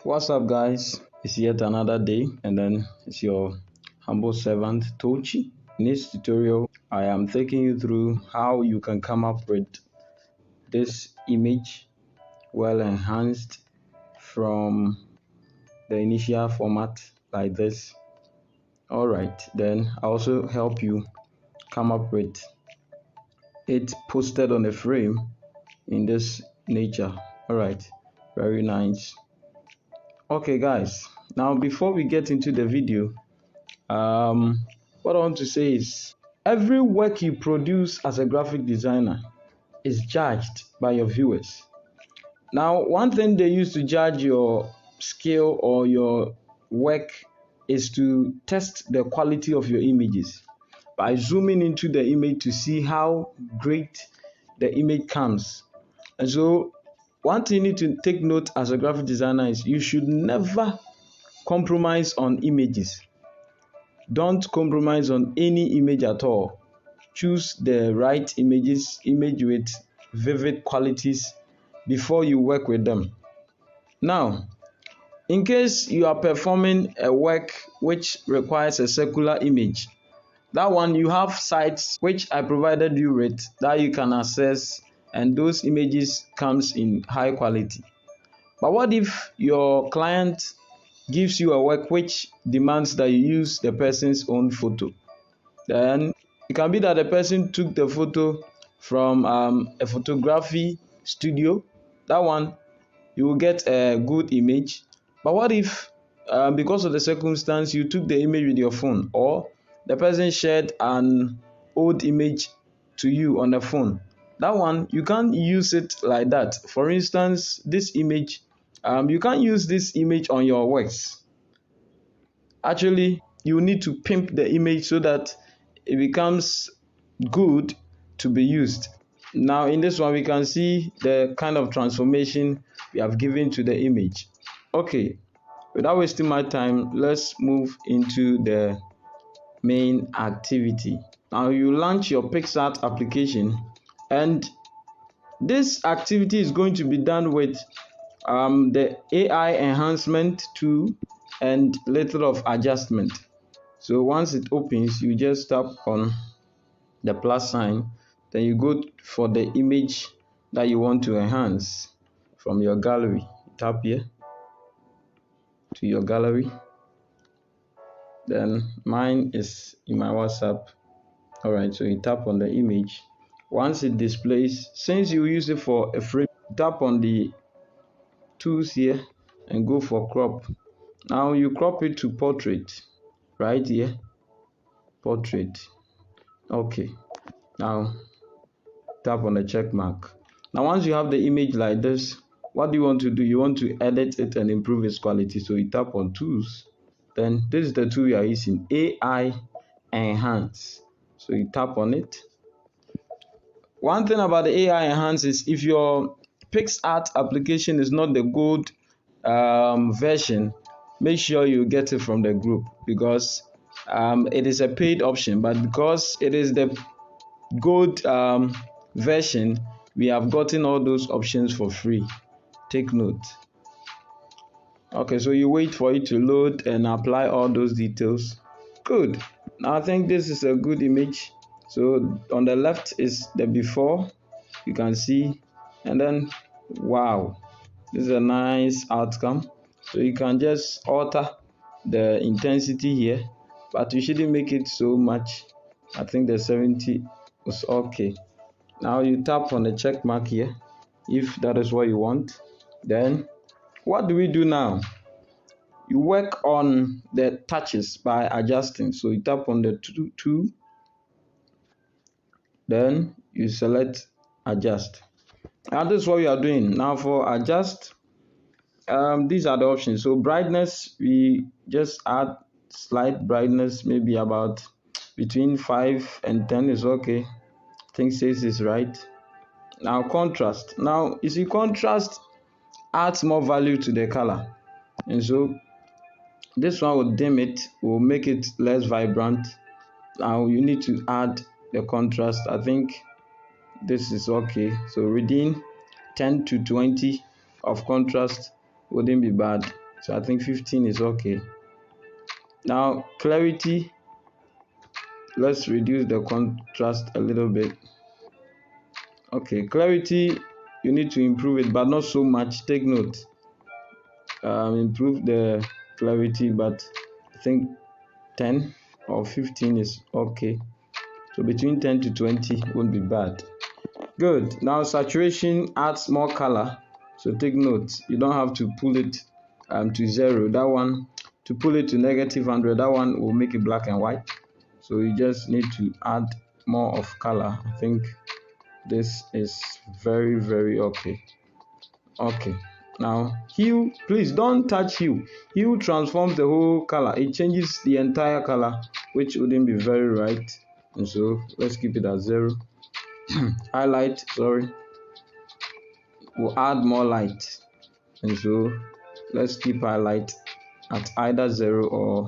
What's up, guys? It's yet another day, and then it's your humble servant Tochi. In this tutorial, I am taking you through how you can come up with this image well enhanced from the initial format like this. Alright, then I also help you come up with it posted on a frame in this nature. Alright, very nice. Okay, guys, now before we get into the video, what I want to say is every work you produce as a graphic designer is judged by your viewers. Now, one thing they use to judge your skill or your work is to test the quality of your images by zooming into the image to see how great the image comes. And so one thing you need to take note as a graphic designer is you should never compromise on images. Don't compromise on any image at all. Choose the right image with vivid qualities before you work with them. Now, in case you are performing a work which requires a circular image, that one you have sites which I provided you with that you can access, and those images comes in high quality. But what if your client gives you a work which demands that you use the person's own photo? Then it can be that the person took the photo from a photography studio. That one, you will get a good image. But what if because of the circumstance you took the image with your phone, or the person shared an old image to you on the phone? That one, you can't use it like that. For instance, this image, you can't use this image on your works. Actually, you need to pimp the image so that it becomes good to be used. Now, in this one, we can see the kind of transformation we have given to the image. Okay, without wasting my time, let's move into the main activity. Now, you launch your PicsArt application, and this activity is going to be done with the AI enhancement tool and little of adjustment. So once it opens, you just tap on the plus sign, then you go for the image that you want to enhance from your gallery. Tap here to your gallery. Then mine is in my WhatsApp. Alright, so you tap on the image. Once it displays, since you use it for a frame, tap on the tools here and go for crop. Now you crop it to portrait right here, portrait. Okay, now tap on the check mark. Now once you have the image like this, what do you want to do? You want to edit it and improve its quality. So you tap on tools, then this is the tool you are using, AI enhance. So you tap on it. One thing about the AI enhance is if your PicsArt application is not the gold version, make sure you get it from the group, because it is a paid option, but because it is the gold version, we have gotten all those options for free. Take note. Okay, so you wait for it to load and apply all those details. Good. Now I think this is a good image. So on the left is the before, you can see, and then wow, this is a nice outcome. So you can just alter the intensity here, but you shouldn't make it so much. I think the 70 was okay. Now you tap on the check mark here if that is what you want. Then what do we do now? You work on the touches by adjusting. So you tap on the two, then you select adjust. And this is what we are doing. Now for adjust, these are the options. So brightness, we just add slight brightness, maybe about between 5 and 10 is okay. I think 6 is right. Now contrast. Now you see, contrast adds more value to the color, and so this one will dim it, will make it less vibrant. Now you need to add the contrast. I think this is okay. So reading 10 to 20 of contrast wouldn't be bad. So I think 15 is okay. Now clarity, let's reduce the contrast a little bit. Okay, clarity, you need to improve it, but not so much. Take note. Improve the clarity, but I think 10 or 15 is okay. So between 10 to 20 won't be bad. Good. Now saturation adds more color. So take note, you don't have to pull it to 0. That one, to pull it to -100, that one will make it black and white. So you just need to add more of color. I think this is very okay. Okay. Now hue, please don't touch hue. Hue transforms the whole color. It changes the entire color, which wouldn't be very right. And so let's keep it at 0. Highlight, sorry, we'll add more light. And so let's keep highlight at either 0 or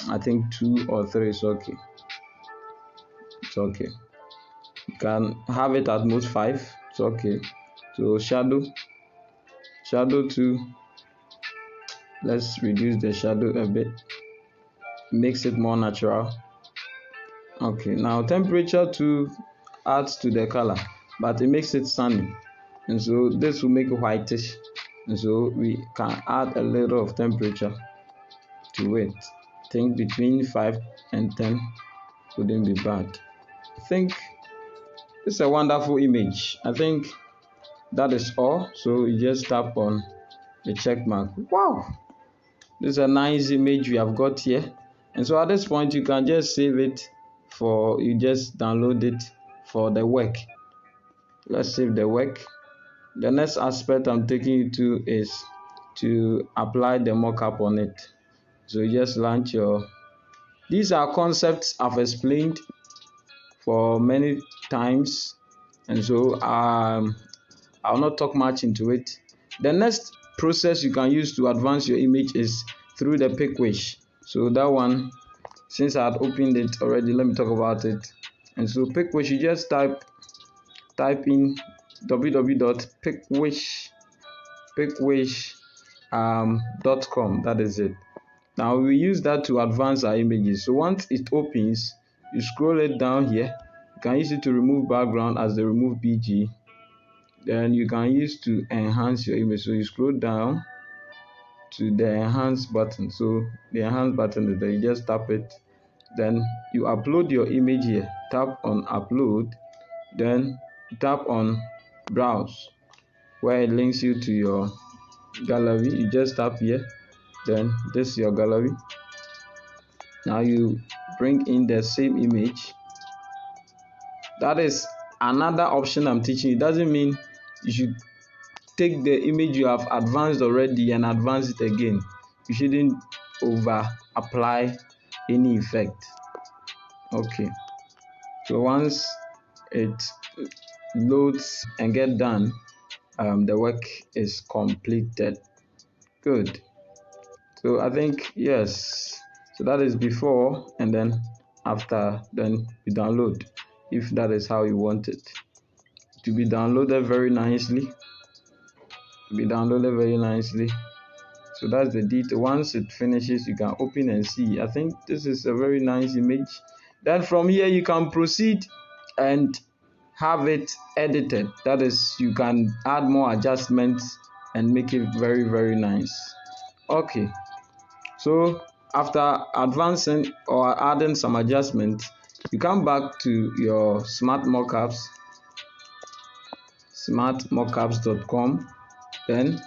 I think 2 or 3 is okay. It's okay. You can have it at most 5. It's okay. So shadow 2. Let's reduce the shadow a bit. Makes it more natural. Okay, now temperature 2 adds to the color, but it makes it sunny. And so this will make it whitish. And so we can add a little of temperature to it. I think between 5 and 10 wouldn't be bad. I think it's a wonderful image. I think that is all. So you just tap on the check mark. Wow, this is a nice image we have got here. And so at this point you can just save it for, you just download it for the work. Let's save the work. The next aspect I'm taking you to is to apply the mockup on it. So you just launch your, these are concepts I've explained for many times, and so I'll not talk much into it. The next process you can use to advance your image is through the PicsArt. So that one, since I had opened it already, let me talk about it. And so PicsArt, you just type in www.picsart.com. That is it. Now we use that to advance our images. So once it opens, you scroll it down here. You can use it to remove background as the remove BG. Then you can use to enhance your image. So you scroll down to the enhance button. So the enhance button is there. You just tap it. Then you upload your image here. Tap on upload. Then tap on browse, where it links you to your gallery. You just tap here. Then this is your gallery. Now you bring in the same image. That is another option I'm teaching you. It doesn't mean you should take the image you have advanced already and advance it again. You shouldn't over apply any effect. Okay, so once it loads and get done, the work is completed. Good. So I think yes, so that is before, and then after, then you download, if that is how you want it to be downloaded very nicely. So that's the detail. Once it finishes, you can open and see. I think this is a very nice image. Then from here you can proceed and have it edited. That is, you can add more adjustments and make it very nice. Okay, so after advancing or adding some adjustments, you come back to your smartmockups.com. then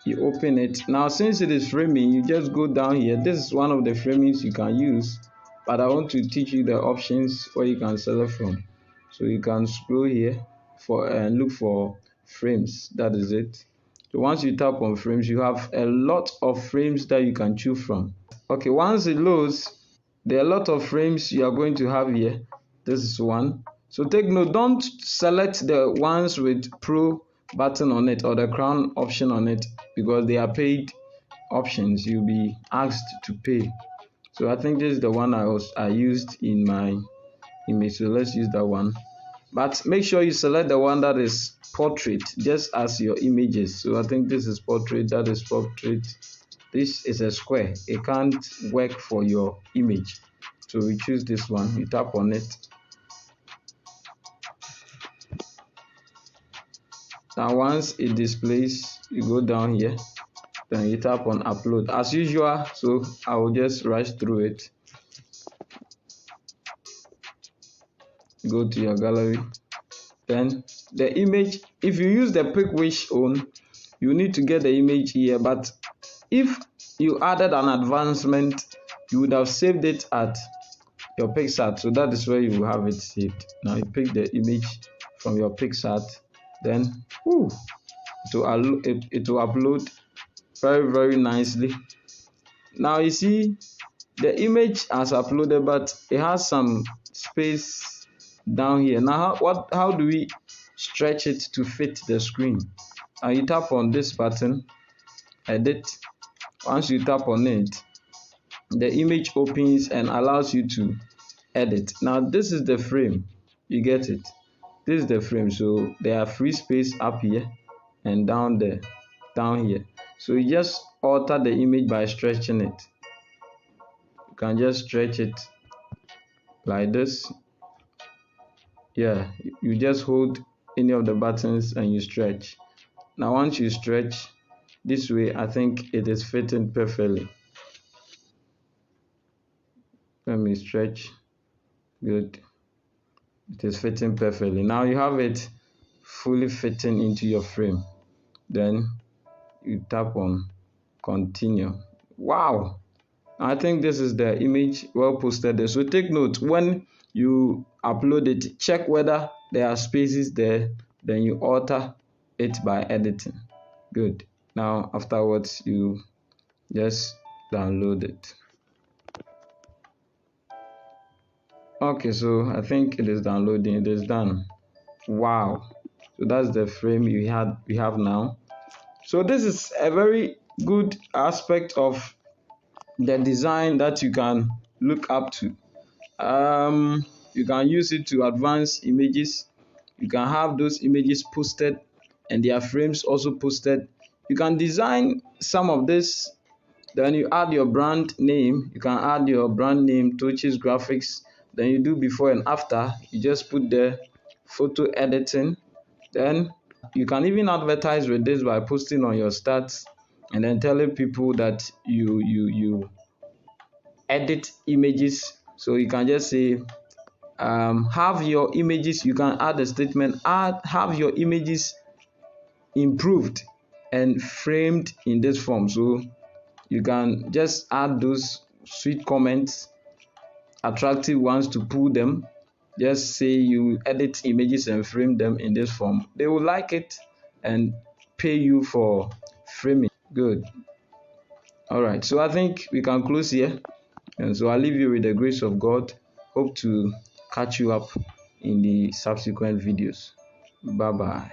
you open it. Now since it is framing, you just go down here. This is one of the framings you can use, but I want to teach you the options where you can select from. So you can scroll here for and look for frames. That is it. So once you tap on frames, you have a lot of frames that you can choose from. Okay, once it loads, there are a lot of frames you are going to have here. This is one. So take note, don't select the ones with pro button on it or the crown option on it, because they are paid options. You'll be asked to pay. So I think this is the one I used in my image. So let's use that one. But make sure you select the one that is portrait, just as your images. So I think this is portrait, that is portrait. this is a square, it can't work for your image. So we choose this one, you tap on it. Now once it displays, you go down here, then you tap on upload as usual. So I will just rush through it. Go to your gallery, then the image, if you use the PicsArt own, you need to get the image here, but if you added an advancement, you would have saved it at your PicsArt, so that is where you will have it saved. Now you pick the image from your PicsArt, then it will upload very nicely. Now you see the image has uploaded, but it has some space down here. Now how do we stretch it to fit the screen? Now you tap on this button, edit. Once you tap on it, the image opens and allows you to edit. Now this is the frame, you get it, this is the frame. So there are free space up here and down there, down here. So you just alter the image by stretching it. You can just stretch it like this. Yeah, you just hold any of the buttons and you stretch. Now once you stretch this way, I think it is fitting perfectly. Let me stretch. Good, it is fitting perfectly. Now you have it fully fitting into your frame. Then you tap on continue. Wow, I think this is the image well posted there. So take note, when you upload it, check whether there are spaces there, then you alter it by editing. Good. Now afterwards you just download it. Okay, so I think it is downloading, it is done. Wow, so that's the frame we have now. So this is a very good aspect of the design that you can look up to. You can use it to advance images. You can have those images posted and their frames also posted. You can design some of this, then you add your brand name. You can add your brand name, Touches Graphics. Then you do before and after. You just put the photo editing. Then you can even advertise with this by posting on your stats and then telling people that you edit images. So you can just say have your images, you can add a statement, have your images improved and framed in this form. So you can just add those sweet comments, attractive ones to pull them. Just say you edit images and frame them in this form. They will like it and pay you for framing. Good. All right, so I think we can close here. And so I'll leave you with the grace of God. Hope to catch you up in the subsequent videos. Bye bye.